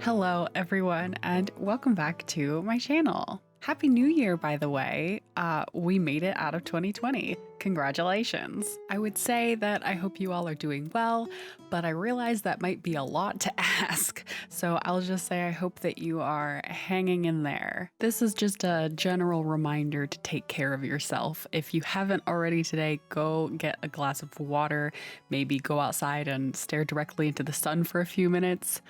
Hello everyone and welcome back to my channel. Happy New Year, by the way. We made it out of 2020. Congratulations. I would say that I hope you all are doing well, but I realize that might be a lot to ask. So I'll just say I hope that you are hanging in there. This is just a general reminder to take care of yourself. If you haven't already today, go get a glass of water, maybe go outside and stare directly into the sun for a few minutes.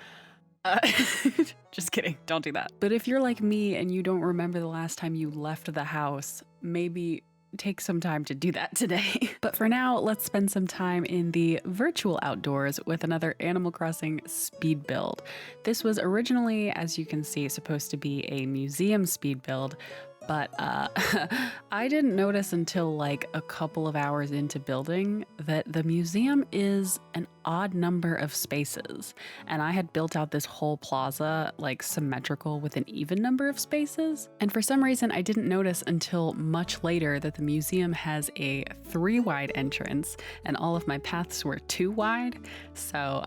Just kidding, don't do that. But if you're like me and you don't remember the last time you left the house, maybe take some time to do that today. But for now, let's spend some time in the virtual outdoors with another Animal Crossing speed build. This was originally, as you can see, supposed to be a museum speed build, but I didn't notice until like a couple of hours into building that the museum is an odd number of spaces. And I had built out this whole plaza like symmetrical with an even number of spaces. And for some reason, I didn't notice until much later that the museum has a 3-wide entrance and all of my paths were 2 wide. So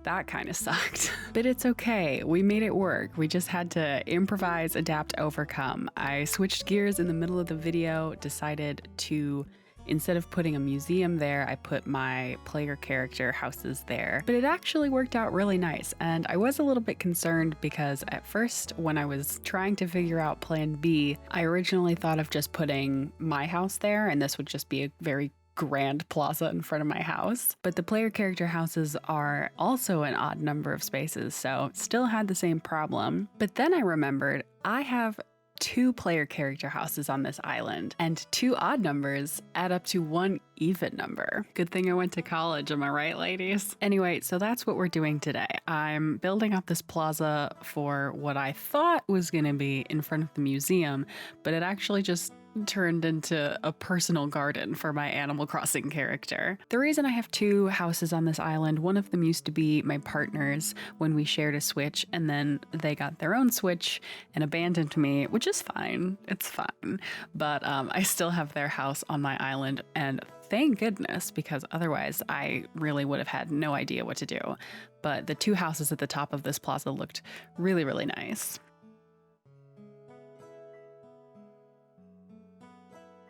that kind of sucked. But it's okay, we made it work. We just had to improvise, adapt, overcome. I switched gears in the middle of the video, decided to, instead of putting a museum there, I put my player character houses there. But it actually worked out really nice, and I was a little bit concerned because at first, when I was trying to figure out plan B, I originally thought of just putting my house there, and this would just be a very grand plaza in front of my house. But the player character houses are also an odd number of spaces, so still had the same problem. But then I remembered I have 2 player character houses on this island, and 2 odd numbers add up to 1 even number. Good thing I went to college, am I right, ladies? Anyway, so that's what we're doing today. I'm building up this plaza for what I thought was gonna be in front of the museum, but it actually just turned into a personal garden for my Animal Crossing character. The reason I have 2 houses on this island, one of them used to be my partner's when we shared a Switch, and then they got their own Switch and abandoned me, which is fine, it's fine. But I still have their house on my island, and thank goodness, because otherwise I really would have had no idea what to do. But the 2 houses at the top of this plaza looked really, really nice.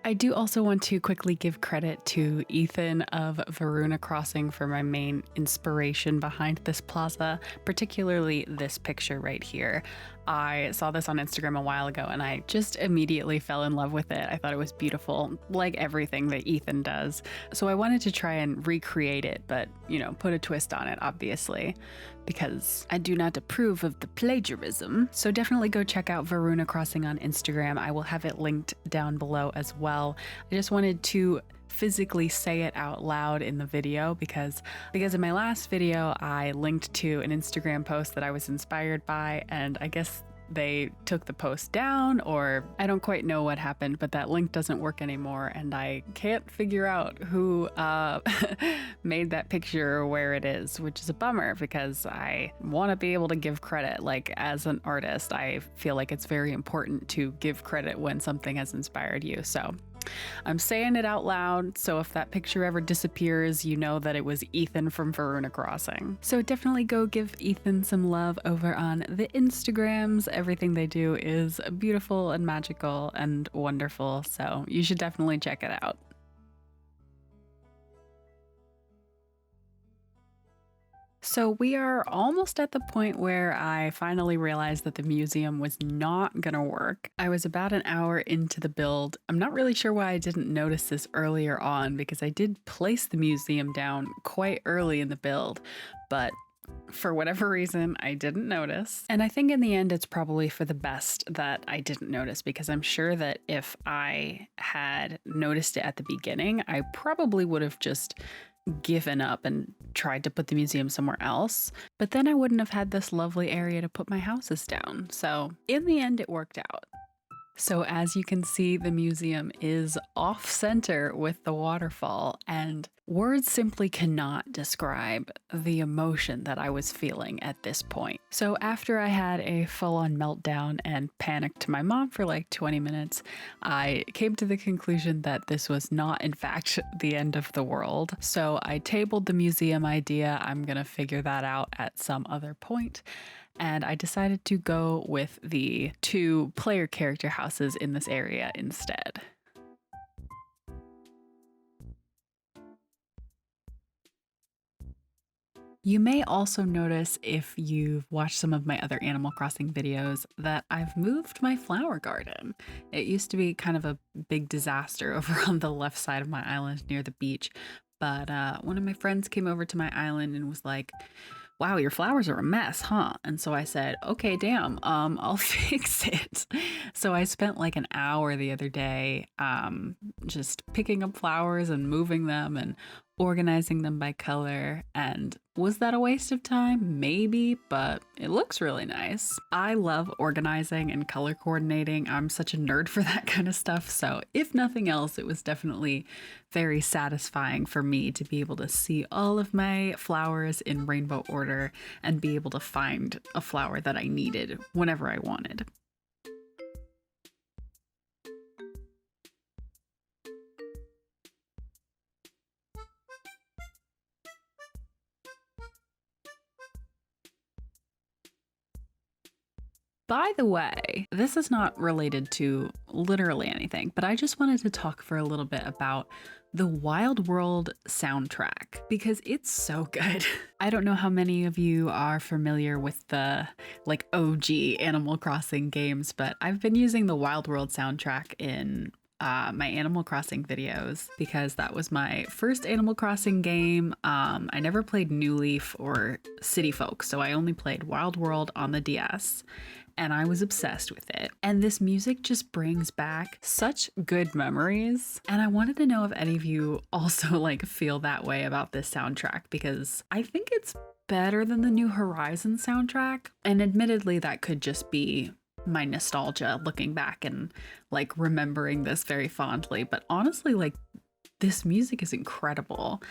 I do also want to quickly give credit to Ethan of Varuna Crossing for my main inspiration behind this plaza, particularly this picture right here. I saw this on Instagram a while ago and I just immediately fell in love with it. I thought it was beautiful, like everything that Ethan does. So I wanted to try and recreate it, but, you know, put a twist on it, obviously, because I do not approve of the plagiarism. So definitely go check out Varuna Crossing on Instagram. I will have it linked down below as well. I just wanted to physically say it out loud in the video because in my last video I linked to an Instagram post that I was inspired by, and I guess they took the post down, or I don't quite know what happened, but that link doesn't work anymore and I can't figure out who made that picture or where it is, which is a bummer because I want to be able to give credit. Like, as an artist, I feel like it's very important to give credit when something has inspired you. So I'm saying it out loud, so if that picture ever disappears, you know that it was Ethan from Varuna Crossing. So definitely go give Ethan some love over on the Instagrams. Everything they do is beautiful and magical and wonderful, so you should definitely check it out. So we are almost at the point where I finally realized that the museum was not gonna work. I was about an hour into the build. I'm not really sure why I didn't notice this earlier on because I did place the museum down quite early in the build, but for whatever reason, I didn't notice. And I think in the end, it's probably for the best that I didn't notice, because I'm sure that if I had noticed it at the beginning, I probably would have just given up and tried to put the museum somewhere else. But then I wouldn't have had this lovely area to put my houses down. So in the end, it worked out. So as you can see, the museum is off center with the waterfall, and Words simply cannot describe the emotion that I was feeling at this point. So, after I had a full on meltdown and panicked to my mom for like 20 minutes, I came to the conclusion that this was not, in fact, the end of the world. So, I tabled the museum idea. I'm going to figure that out at some other point. And I decided to go with the 2 player character houses in this area instead. You may also notice, if you've watched some of my other Animal Crossing videos, that I've moved my flower garden. It used to be kind of a big disaster over on the left side of my island near the beach, but one of my friends came over to my island and was like, "Wow, your flowers are a mess, huh?" And so I said, "Okay, damn, I'll fix it." So I spent like an hour the other day just picking up flowers and moving them and organizing them by color. And was that a waste of time? Maybe, but it looks really nice. I love organizing and color coordinating. I'm such a nerd for that kind of stuff. So if nothing else, it was definitely very satisfying for me to be able to see all of my flowers in rainbow order and be able to find a flower that I needed whenever I wanted. By the way, this is not related to literally anything, but I just wanted to talk for a little bit about the Wild World soundtrack because it's so good. I don't know how many of you are familiar with the like OG Animal Crossing games, but I've been using the Wild World soundtrack in my Animal Crossing videos because that was my first Animal Crossing game. I never played New Leaf or City Folk, so I only played Wild World on the DS. And I was obsessed with it. And this music just brings back such good memories. And I wanted to know if any of you also like feel that way about this soundtrack because I think it's better than the New Horizons soundtrack. And admittedly, that could just be my nostalgia looking back and like remembering this very fondly. But honestly, like this music is incredible.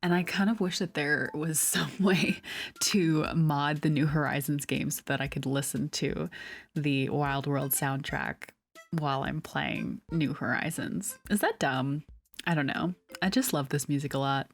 And I kind of wish that there was some way to mod the New Horizons game so that I could listen to the Wild World soundtrack while I'm playing New Horizons. Is that dumb? I don't know. I just love this music a lot.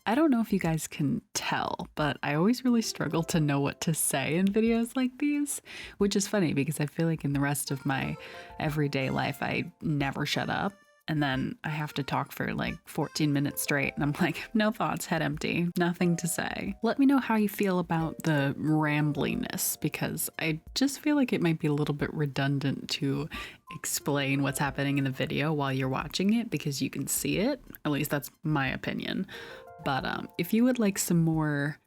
I don't know if you guys can tell, but I always really struggle to know what to say in videos like these, which is funny because I feel like in the rest of my everyday life, I never shut up. And then I have to talk for like 14 minutes straight, and I'm like, no thoughts, head empty, nothing to say. Let me know how you feel about the rambliness, because I just feel like it might be a little bit redundant to explain what's happening in the video while you're watching it because you can see it. At least that's my opinion. But if you would like some more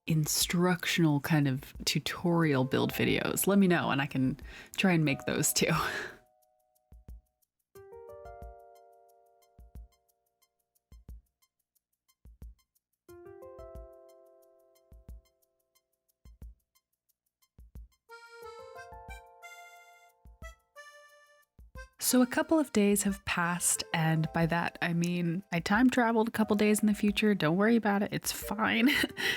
instructional kind of tutorial build videos, let me know and I can try and make those too. So a couple of days have passed, and by that I mean I time traveled a couple days in the future. Don't worry about it, it's fine.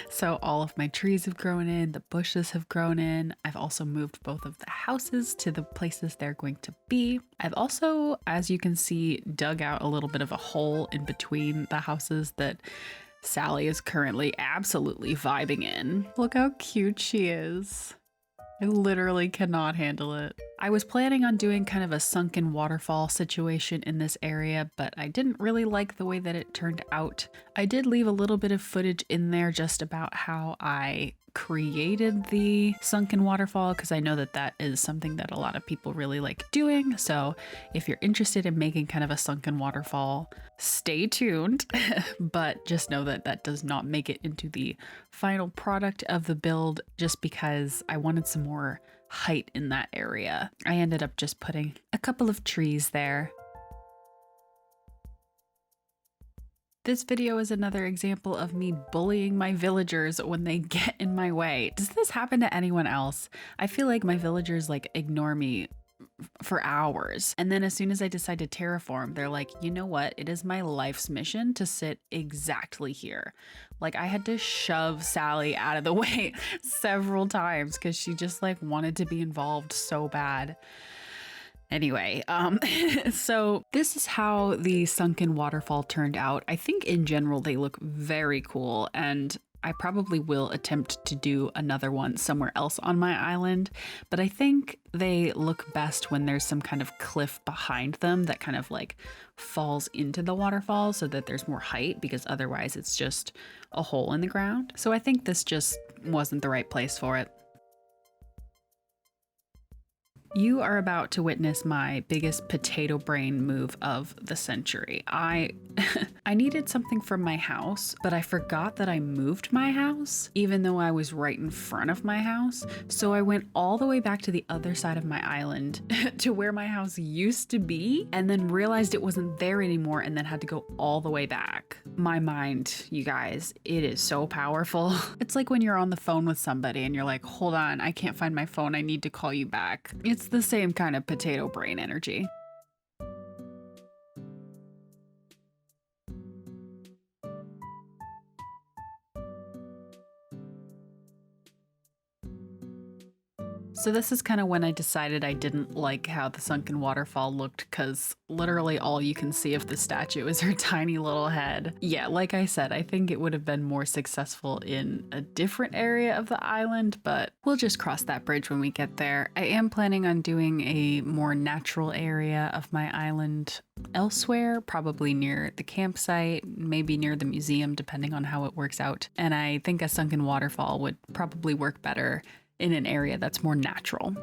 So all of my trees have grown in, the bushes have grown in. I've also moved both of the houses to the places they're going to be. I've also, as you can see, dug out a little bit of a hole in between the houses that Sally is currently absolutely vibing in. Look how cute she is. I literally cannot handle it. I was planning on doing kind of a sunken waterfall situation in this area, but I didn't really like the way that it turned out. I did leave a little bit of footage in there just about how I created the sunken waterfall because I know that that is something that a lot of people really like doing. So if you're interested in making kind of a sunken waterfall, stay tuned. But just know that that does not make it into the final product of the build just because I wanted some more height in that area. I ended up just putting a couple of trees there. This video is another example of me bullying my villagers when they get in my way. Does this happen to anyone else? I feel like my villagers like ignore me for hours. And then as soon as I decide to terraform, they're like, you know what? It is my life's mission to sit exactly here. Like I had to shove Sally out of the way several times because she just like wanted to be involved so bad. Anyway, so this is how the Sunken waterfall turned out. I think in general they look very cool, and I probably will attempt to do another one somewhere else on my island, but I think they look best when there's some kind of cliff behind them that kind of like falls into the waterfall so that there's more height, because otherwise it's just a hole in the ground. So I think this just wasn't the right place for it. You are about to witness my biggest potato brain move of the century. I needed something from my house, but I forgot that I moved my house, even though I was right in front of my house. So I went all the way back to the other side of my island to where my house used to be, and then realized it wasn't there anymore, and then had to go all the way back. My mind, you guys, it is so powerful. It's like when you're on the phone with somebody and you're like, hold on, I can't find my phone, I need to call you back. It's the same kind of potato brain energy. So this is kind of when I decided I didn't like how the Sunken waterfall looked, because literally all you can see of the statue is her tiny little head. Yeah, like I said, I think it would have been more successful in a different area of the island, but we'll just cross that bridge when we get there. I am planning on doing a more natural area of my island elsewhere, probably near the campsite, maybe near the museum, depending on how it works out. And I think a Sunken waterfall would probably work better in an area that's more natural.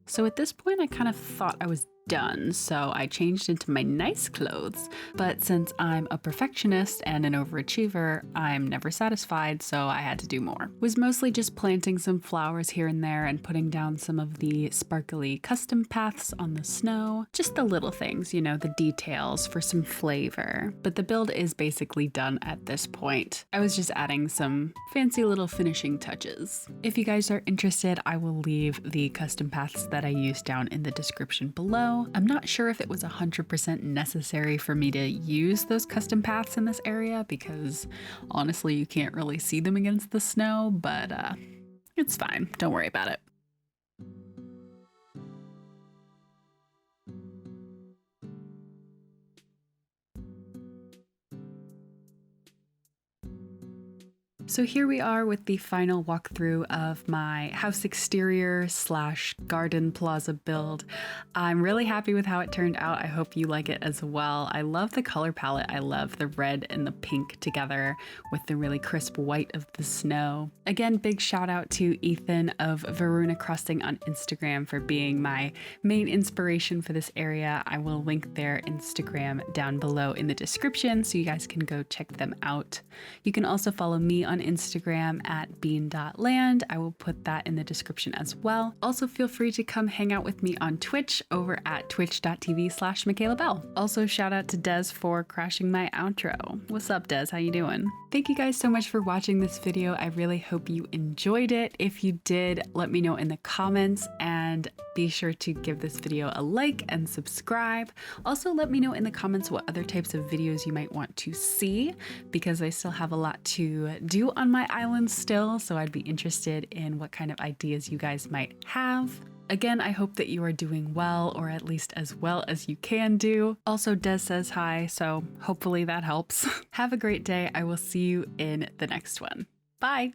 So at this point, I kind of thought I was done, so I changed into my nice clothes. But since I'm a perfectionist and an overachiever, I'm never satisfied, so I had to do more. Was mostly just planting some flowers here and there and putting down some of the sparkly custom paths on the snow. Just the little things, you know, the details for some flavor. But the build is basically done at this point. I was just adding some fancy little finishing touches. If you guys are interested, I will leave the custom paths that I used down in the description below. I'm not sure if it was 100% necessary for me to use those custom paths in this area, because honestly you can't really see them against the snow, but it's fine, don't worry about it. So here we are with the final walkthrough of my house exterior / garden plaza build. I'm really happy with how it turned out. I hope you like it as well. I love the color palette. I love the red and the pink together with the really crisp white of the snow. Again, big shout out to Ethan of Varuna Crossing on Instagram for being my main inspiration for this area. I will link their Instagram down below in the description so you guys can go check them out. You can also follow me on Instagram at bean.land. I will put that in the description as well. Also, feel free to come hang out with me on Twitch over at twitch.tv/MichaelaBell. Also, shout out to Des for crashing my outro. What's up, Des? How you doing? Thank you guys so much for watching this video. I really hope you enjoyed it. If you did, let me know in the comments, and be sure to give this video a like and subscribe. Also, let me know in the comments what other types of videos you might want to see, because I still have a lot to do on my island still, so I'd be interested in what kind of ideas you guys might have. Again, I hope that you are doing well, or at least as well as you can do. Also, Des says hi, so hopefully that helps. Have a great day. I will see you in the next one. Bye!